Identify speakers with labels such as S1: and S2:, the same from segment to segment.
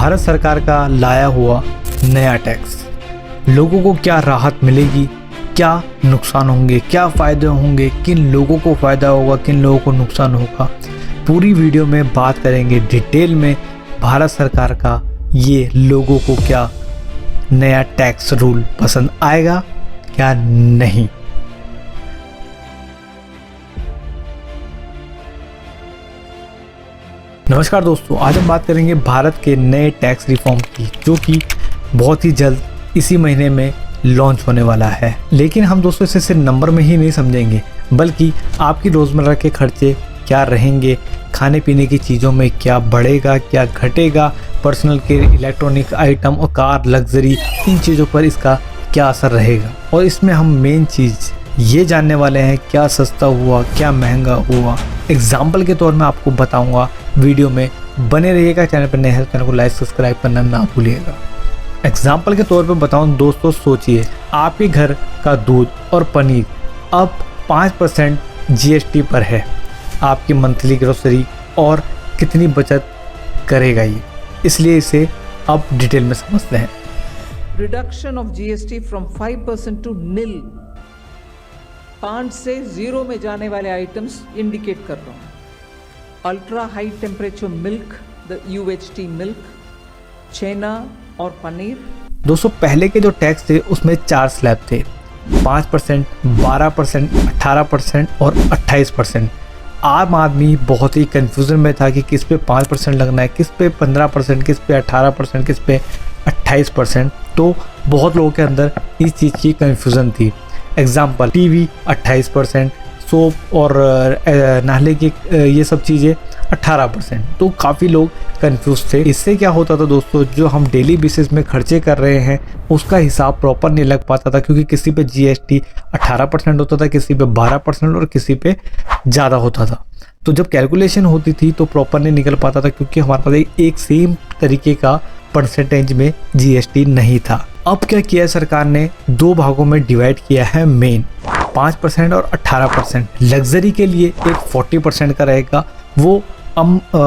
S1: भारत सरकार का लाया हुआ नया टैक्स, लोगों को क्या राहत मिलेगी, क्या नुकसान होंगे, क्या फ़ायदे होंगे, किन लोगों को फ़ायदा होगा, किन लोगों को नुकसान होगा, पूरी वीडियो में बात करेंगे डिटेल में। भारत सरकार का ये लोगों को क्या नया टैक्स रूल पसंद आएगा क्या नहीं। नमस्कार दोस्तों, आज हम बात करेंगे भारत के नए टैक्स रिफॉर्म की, जो कि बहुत ही जल्द इसी महीने में लॉन्च होने वाला है। लेकिन हम दोस्तों इसे सिर्फ नंबर में ही नहीं समझेंगे, बल्कि आपकी रोज़मर्रा के खर्चे क्या रहेंगे, खाने पीने की चीज़ों में क्या बढ़ेगा, क्या घटेगा, पर्सनल केयर, इलेक्ट्रॉनिक आइटम और कार, लग्जरी, इन चीज़ों पर इसका क्या असर रहेगा। और इसमें हम मेन चीज़ ये जानने वाले हैं क्या सस्ता हुआ, क्या महंगा हुआ। एग्जाम्पल के तौर में आपको बताऊंगा, वीडियो में बने रहिएगा। चैनल पर नए हैं चैनल को लाइक सब्सक्राइब करना ना भूलिएगा। एग्जाम्पल के तौर पे बताऊं दोस्तों, सोचिए आपके घर का दूध और पनीर अब 5% GST पर है। आपकी मंथली ग्रोसरी और कितनी बचत करेगा ये, इसलिए इसे अब डिटेल में समझते हैं।
S2: Reduction of GST from 5% to nil, 5 से 0 में जाने वाले आइटम्स इंडिकेट कर रहा हूँ। Ultra high temperature milk, the UHT milk, chhena और पनीर।
S1: दोस्तों पहले के जो टैक्स थे उसमें 4 स्लैब थे, 5%, 12%, 18% और 28%। आम आदमी बहुत ही कंफ्यूजन में था कि किस पे 5% लगना है, किस पे 15%, किस पे 18%, किस पे 28%। तो बहुत लोगों के अंदर इस चीज़ की कंफ्यूजन थी। एग्जाम्पल, टीवी 28%, सोप और नहाने की ये सब चीज़ें 18%। तो काफ़ी लोग कंफ्यूज थे। इससे क्या होता था दोस्तों, जो हम डेली बेसिस में खर्चे कर रहे हैं उसका हिसाब प्रॉपर नहीं लग पाता था, क्योंकि किसी पे GST 18% होता था, किसी पे 12% और किसी पे ज़्यादा होता था। तो जब कैलकुलेशन होती थी तो प्रॉपर नहीं निकल पाता था, क्योंकि हमारे पास एक सेम तरीके का परसेंटेज में GST नहीं था। अब क्या किया सरकार ने, 2 भागों में डिवाइड किया है मेन, 5% और 18%। लग्जरी के लिए एक 40% का रहेगा, वो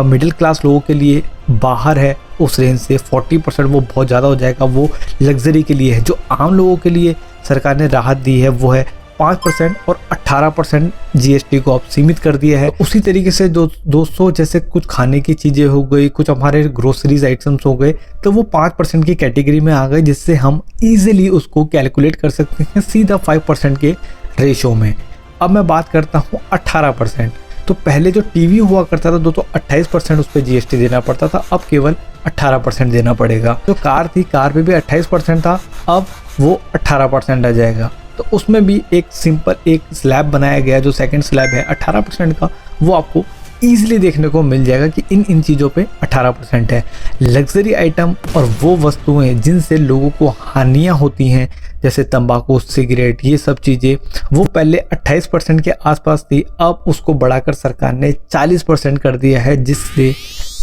S1: मिडिल क्लास लोगों के लिए बाहर है उस रेंज से। 40% वो बहुत ज़्यादा हो जाएगा, वो लग्जरी के लिए है। जो आम लोगों के लिए सरकार ने राहत दी है वो है 5% और 18% GST को अब सीमित कर दिया है। उसी तरीके से दोस्तों जैसे कुछ खाने की चीज़ें हो गई, कुछ हमारे ग्रोसरीज आइटम्स हो गए, तो वो 5% की कैटेगरी में आ गए, जिससे हम इजीली उसको कैलकुलेट कर सकते हैं सीधा 5% के रेशो में। अब मैं बात करता हूँ 18%। तो पहले जो टीवी हुआ करता था दोस्तों 28% उस पर GST देना पड़ता था, अब केवल 18% देना पड़ेगा। जो कार थी, कार पे भी 28% था, अब वो 18% आ जाएगा। तो उसमें भी एक सिंपल एक स्लैब बनाया गया, जो सेकंड स्लैब है 18% का, वो आपको ईजिली देखने को मिल जाएगा कि इन चीज़ों पे 18% है। लग्जरी आइटम और वो वस्तुएं जिनसे लोगों को हानियाँ होती हैं, जैसे तंबाकू, सिगरेट, ये सब चीज़ें, वो पहले 28% के आसपास थी, अब उसको बढ़ाकर सरकार ने 40% कर दिया है, जिससे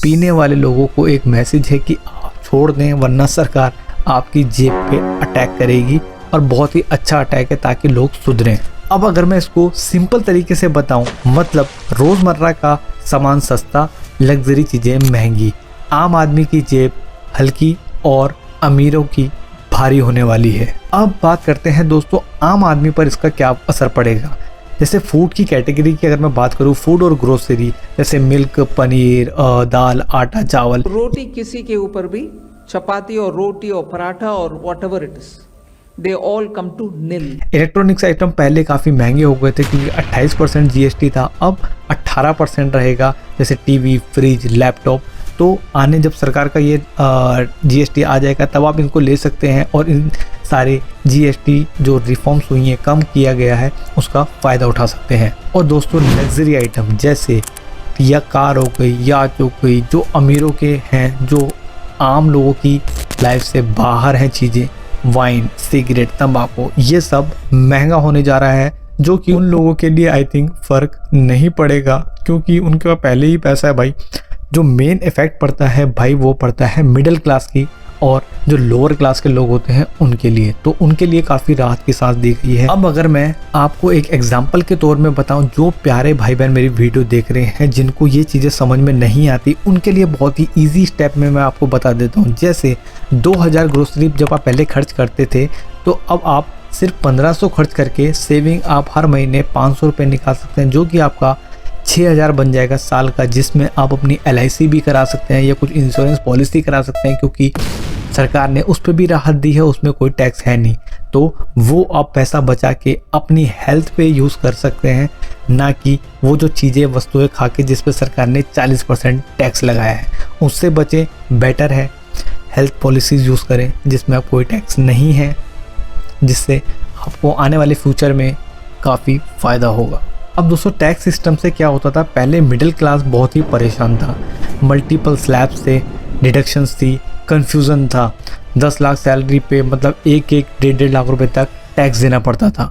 S1: पीने वाले लोगों को एक मैसेज है कि आप छोड़ दें, वरना सरकार आपकी जेब पे अटैक करेगी। और बहुत ही अच्छा अटैक है, ताकि लोग सुधरें। अब अगर मैं इसको सिंपल तरीके से बताऊं, मतलब रोज़मर्रा का सामान सस्ता, लग्जरी चीज़ें महंगी, आम आदमी की जेब हल्की और अमीरों की भारी होने वाली है। अब बात करते हैं दोस्तों आम आदमी पर इसका क्या असर पड़ेगा। जैसे फूड की कैटेगरी की अगर मैं बात करूं, फूड और ग्रोसरी, जैसे मिल्क, पनीर, दाल, आटा, चावल,
S2: रोटी किसी के ऊपर भी, चपाती और रोटी और पराठा और whatever it is, they all come to nil।
S1: Electronics item पहले काफ़ी महंगे हो गए थे, क्योंकि 28% GST था, अब 18% रहेगा। जैसे टीवी, फ्रिज, लैपटॉप। तो आने जब सरकार का ये GST आ जाएगा, तब आप इनको ले सकते हैं और इन सारे GST जो रिफॉर्म्स हुई हैं, कम किया गया है, उसका फ़ायदा उठा सकते हैं। और दोस्तों लग्जरी आइटम जैसे या कार हो गई, याच हो गई, जो अमीरों के हैं, जो आम लोगों की लाइफ से बाहर हैं चीज़ें, वाइन, सिगरेट, तंबाकू, ये सब महंगा होने जा रहा है, जो कि उन लोगों के लिए आई थिंक फ़र्क नहीं पड़ेगा, क्योंकि उनके पास पहले ही पैसा है भाई। जो मेन इफेक्ट पड़ता है भाई, वो पड़ता है मिडिल क्लास की और जो लोअर क्लास के लोग होते हैं उनके लिए, तो उनके लिए काफ़ी राहत की सांस दी गई है। अब अगर मैं आपको एक एग्जांपल के तौर में बताऊं, जो प्यारे भाई बहन मेरी वीडियो देख रहे हैं जिनको ये चीज़ें समझ में नहीं आती, उनके लिए बहुत ही ईजी स्टेप में मैं आपको बता देता हूँ। जैसे 2000 ग्रोसरी जब आप पहले खर्च करते थे, तो अब आप सिर्फ 1500 खर्च करके सेविंग आप हर महीने 500 रुपये निकाल सकते हैं, जो कि आपका 6000 बन जाएगा साल का, जिसमें आप अपनी LIC भी करा सकते हैं या कुछ इंश्योरेंस पॉलिसी करा सकते हैं, क्योंकि सरकार ने उस पर भी राहत दी है, उसमें कोई टैक्स है नहीं। तो वो आप पैसा बचा के अपनी हेल्थ पे यूज़ कर सकते हैं, ना कि वो जो चीज़ें वस्तुएं खा के जिस पे सरकार ने 40% टैक्स लगाया है, उससे बचें। बेटर है हेल्थ पॉलिसीज़ यूज़ करें जिसमें आप कोई टैक्स नहीं है, जिससे आपको आने वाले फ्यूचर में काफ़ी फ़ायदा होगा। अब दोस्तों टैक्स सिस्टम से क्या होता था, पहले मिडिल क्लास बहुत ही परेशान था, मल्टीपल स्लैब्स थे, डिडक्शंस थी, कन्फ्यूज़न था। 10 लाख सैलरी पे मतलब 1-1, 1.5 लाख रुपए तक टैक्स देना पड़ता था।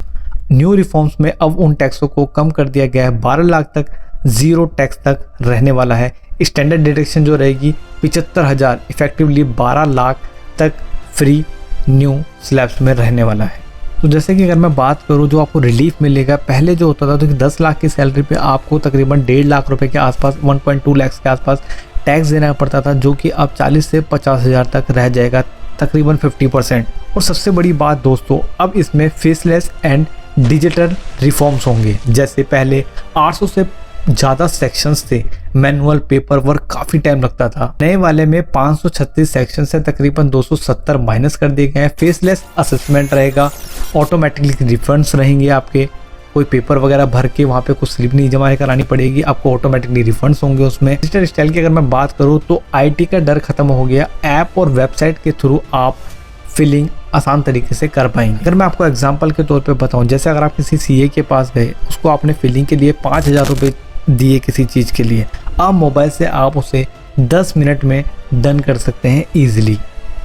S1: न्यू रिफॉर्म्स में अब उन टैक्सों को कम कर दिया गया है, 12 लाख तक ज़ीरो टैक्स तक रहने वाला है। स्टैंडर्ड डिडक्शन जो रहेगी 75,000, इफेक्टिवली 12 लाख तक फ्री न्यू स्लैब्स में रहने वाला है। तो जैसे कि अगर मैं बात करूं जो आपको रिलीफ मिलेगा, पहले जो होता था तो 10 लाख की सैलरी पे आपको तकरीबन 1.5 लाख रुपए के आसपास, 1.2 लाख के आसपास टैक्स देना पड़ता था, जो कि अब 40 से 50,000 तक रह जाएगा, तकरीबन 50%। और सबसे बड़ी बात दोस्तों, अब इसमें फेसलेस एंड डिजिटल रिफॉर्म्स होंगे। जैसे पहले 800 से ज़्यादा सेक्शंस थे, मैनुअल पेपर वर्क काफ़ी टाइम लगता था। नए वाले में 536 सेक्शन से तकरीबन 270 माइनस कर दिए गए हैं। फेसलेस असेसमेंट रहेगा, ऑटोमेटिकली रिफंड्स रहेंगे आपके, कोई पेपर वगैरह भर के वहाँ पे कुछ स्लिप नहीं जमा करानी पड़ेगी, आपको ऑटोमेटिकली रिफंड्स होंगे उसमें। डिजिटल स्टाइल की अगर मैं बात करूँ तो IT का डर खत्म हो गया, ऐप और वेबसाइट के थ्रू आप फिलिंग आसान तरीके से कर पाएंगे। अगर मैं आपको एग्जांपल के तौर पे बताऊं, जैसे अगर आप किसी CA के पास गए, उसको आपने फिलिंग के लिए 5000 रुपये दिए किसी चीज़ के लिए, आप मोबाइल से आप उसे 10 मिनट में डन कर सकते हैं ईजिली।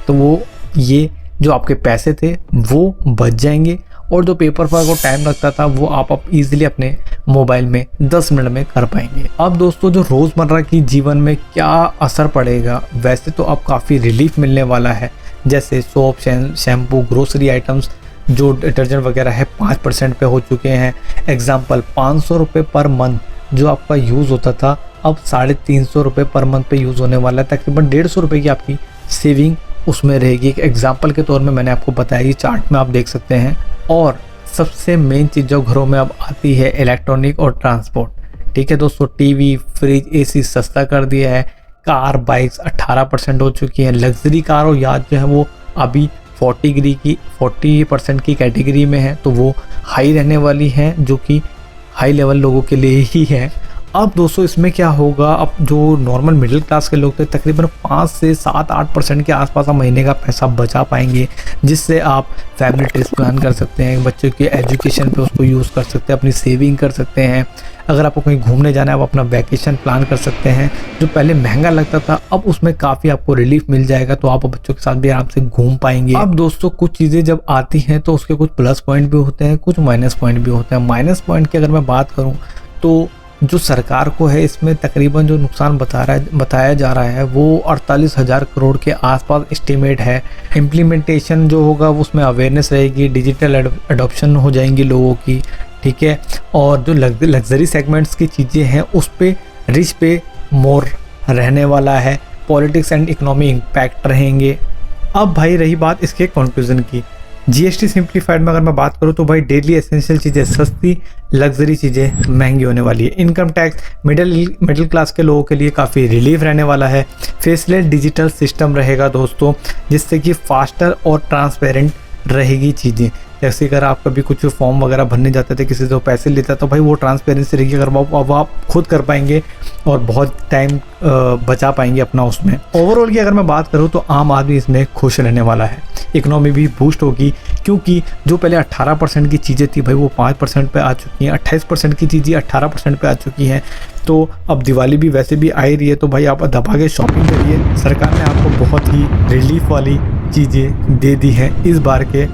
S1: तो वो ये जो आपके पैसे थे वो बच जाएंगे, और जो पेपर वर्क को टाइम लगता था वो आप ईजिली अपने मोबाइल में 10 मिनट में कर पाएंगे। अब दोस्तों जो रोज़मर्रा की जीवन में क्या असर पड़ेगा, वैसे तो अब काफ़ी रिलीफ मिलने वाला है। जैसे सोप, शैम्पू, ग्रोसरी आइटम्स, जो डिटर्जेंट वगैरह है 5% पे हो चुके हैं। एग्जाम्पल 500 रुपये पर मंथ जो आपका यूज़ होता था, अब 350 रुपये पर मंथ पे यूज़ होने वाला है। तकरीबन 150 रुपये की आपकी सेविंग उसमें रहेगी। एक एग्जाम्पल के तौर में मैंने आपको बताया, ये चार्ट में आप देख सकते हैं। और सबसे मेन चीज़ जो घरों में अब आती है, इलेक्ट्रॉनिक और ट्रांसपोर्ट। ठीक है दोस्तों, टीवी, फ्रिज, AC सस्ता कर दिया है। कार, बाइक्स 18% हो चुकी है। लग्जरी कार और याद जो है वो अभी 40% की कैटेगरी में है, तो वो हाई रहने वाली है, जो कि हाई लेवल लोगों के लिए ही है। अब दोस्तों इसमें क्या होगा, अब जो नॉर्मल मिडिल क्लास के लोग थे, तकरीबन 5 से 7-8% के आसपास आप महीने का पैसा बचा पाएंगे, जिससे आप फैमिली ट्रिप प्लान कर सकते हैं, बच्चों के एजुकेशन पे उसको यूज़ कर सकते हैं, अपनी सेविंग कर सकते हैं। अगर आपको कहीं घूमने जाना है, आप अपना वैकेशन प्लान कर सकते हैं। जो पहले महंगा लगता था, अब उसमें काफ़ी आपको रिलीफ मिल जाएगा, तो आप बच्चों के साथ भी आराम से घूम पाएंगे। अब दोस्तों कुछ चीज़ें जब आती हैं तो उसके कुछ प्लस पॉइंट भी होते हैं, कुछ माइनस पॉइंट भी होते हैं। माइनस पॉइंट की अगर मैं बात करूँ तो जो सरकार को है, इसमें तकरीबन जो नुकसान बताया जा रहा है वो 48,000 करोड़ के आसपास एस्टिमेट है। इम्प्लीमेंटेशन जो होगा उसमें अवेयरनेस रहेगी, डिजिटल एडॉप्शन हो जाएंगी लोगों की, ठीक है। और जो लग्जरी सेगमेंट्स की चीज़ें हैं उस पे रिच पे मोर रहने वाला है। पॉलिटिक्स एंड इकोनॉमी इम्पैक्ट रहेंगे। अब भाई रही बात इसके कंक्लूजन की, GST सिंप्लीफाइड में अगर मैं बात करूँ तो भाई डेली एसेंशियल चीज़ें सस्ती, लग्जरी चीज़ें महंगी होने वाली है। इनकम टैक्स मिडिल क्लास के लोगों के लिए काफ़ी रिलीफ रहने वाला है। फेसलेस डिजिटल सिस्टम रहेगा दोस्तों, जिससे कि फास्टर और ट्रांसपेरेंट रहेगी चीज़ें। जैसे अगर आप कभी कुछ फॉर्म वगैरह भरने जाते थे, किसी से पैसे लेता तो भाई वो ट्रांसपेरेंसी रहेगी, अगर वो आप खुद कर पाएंगे और बहुत टाइम बचा पाएंगे अपना उसमें। ओवरऑल की अगर मैं बात करूँ तो आम आदमी इसमें खुश रहने वाला है। इकोनॉमी भी बूस्ट होगी, क्योंकि जो पहले 18% की चीज़ें थी भाई वो 5% पे आ चुकी हैं। 28% की चीज़ें 18% पे आ चुकी हैं। तो अब दिवाली भी वैसे भी आ ही रही है, तो भाई आप दबा के शॉपिंग करिए। सरकार ने आपको बहुत ही रिलीफ वाली चीज़ें दे दी हैं इस बार के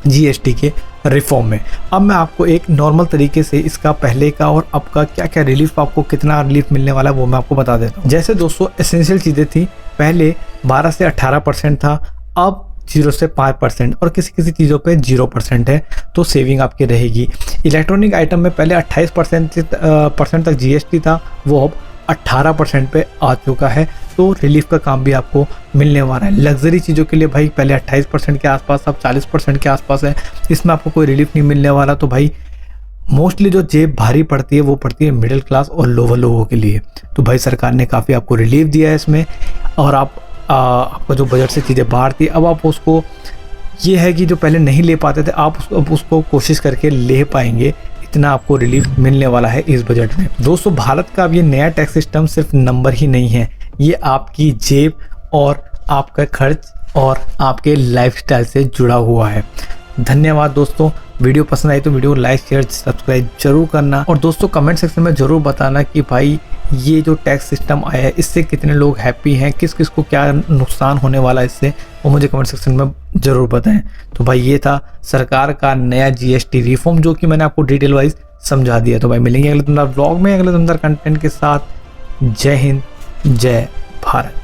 S1: GST के रिफॉर्म में। अब मैं आपको एक नॉर्मल तरीके से इसका पहले का और अब का क्या क्या रिलीफ, आपको कितना रिलीफ मिलने वाला है वो मैं आपको बता देता हूँ। जैसे दोस्तों एसेंशियल चीज़ें थी पहले 12 से 18% था, अब 0 से 5% और किसी किसी चीज़ों पे 0% है, तो सेविंग आपकी रहेगी। इलेक्ट्रॉनिक आइटम में पहले 28% तक GST था, वो अब 18% पे आ चुका है, तो रिलीफ का काम भी आपको मिलने वाला है। लग्जरी चीज़ों के लिए भाई पहले 28% के आसपास, अब 40% के आसपास है, इसमें आपको कोई रिलीफ नहीं मिलने वाला। तो भाई मोस्टली जो जेब भारी पड़ती है वो पड़ती है मिडिल क्लास और लोअर लोगों के लिए। तो भाई सरकार ने काफ़ी आपको रिलीफ दिया है इसमें, और आपका जो बजट से चीज़ें बाहर थी, अब आप उसको, ये है कि जो पहले नहीं ले पाते थे आप अब उसको कोशिश करके ले पाएंगे, इतना आपको रिलीफ मिलने वाला है इस बजट में। दोस्तों भारत का अब ये नया टैक्स सिस्टम सिर्फ नंबर ही नहीं है, ये आपकी जेब और आपका खर्च और आपके लाइफस्टाइल से जुड़ा हुआ है। धन्यवाद दोस्तों, वीडियो पसंद आई तो वीडियो लाइक शेयर सब्सक्राइब जरूर करना, और दोस्तों कमेंट सेक्शन में ज़रूर बताना कि भाई ये जो टैक्स सिस्टम आया है इससे कितने लोग हैप्पी हैं, किस किस को क्या नुकसान होने वाला है इससे, वो मुझे कमेंट सेक्शन में ज़रूर बताएं। तो भाई ये था सरकार का नया GST रिफॉर्म, जो कि मैंने आपको डिटेल वाइज समझा दिया। तो भाई मिलेंगे अगले दमदार व्लॉग में अगले दमदार कंटेंट के साथ। जय हिंद, जय भारत।